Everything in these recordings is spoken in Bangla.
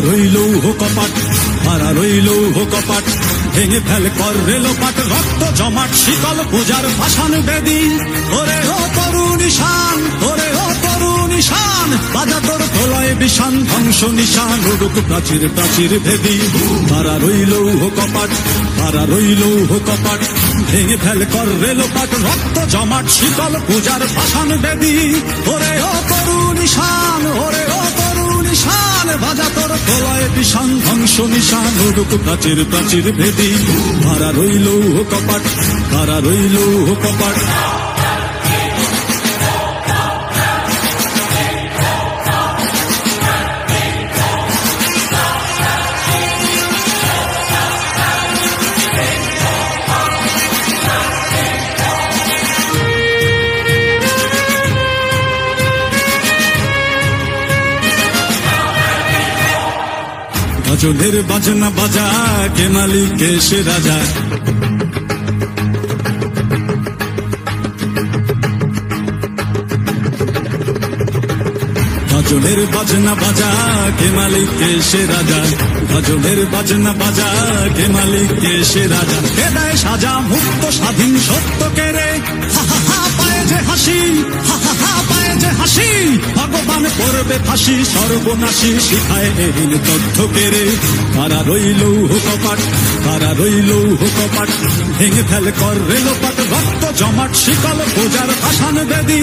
রইল কপাট, হারা রইল কপাট, ভেঙে ফেল কর রেলোপাট, রক্ত জমাট শিকল পূজার ভাষণ বেদি। ওরে ও তরুণ ঈশান, ওরে ও তরুণ ঈশান, বাজা তোর প্রলয় বিষান, ধ্বংস নিশান উড়ুক প্রাচীর প্রাচীর ভেদি। হারা রইল কপাট, হারা রইল কপাট, ভেঙে ফেল কর রেলোপাট, রক্ত জমাট শিকল পূজার ভাষণ বেদি। ওরে ও তরুণ ঈশান, ওরে ও তরুণ ঈশান, বাজা তোর প্রলয় বিষান, ধ্বংস নিশান উড়ুক প্রাচীর প্রাচীর ভেদি। হারা রইল কপাট, হারা রইল কপাট। গাজনের বাজনা বাজা, কে মালিক কে সে রাজা। গাজনের বাজনা বাজা, কে মালিক কে সে রাজা। গাজনের বাজনা বাজা, কে মালিক কে সে রাজা। কে দেয় সাজা মুক্ত স্বাধীন সত্য কে রে, হা হা হা পায়ে যে হাসি, হা হা হা পায়ে যে হাসি। ভগবান করবে ফাঁসি সর্বনাশী, শিখায় এহীন তথ্য কে রে। কারা রইল কপাট, কারা রইল কপাট, ভেঙে ফেল কর রেলোপাট, রক্ত জমাট শিকল পূজার ভাষণ বেদি।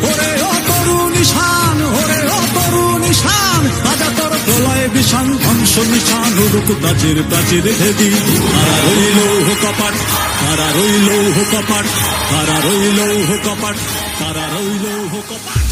ওরে ও তরুণ ঈশান, ওরে ও তরুণ ঈশান, বাজা তোর প্রলয় বিষান, ধ্বংস নিশান উড়ুক প্রাচীর প্রাচীর ভেদি। কারা রইল কপাট, কারা রইল কপাট, কারা রইল কপাট, কারা রইল কপাট।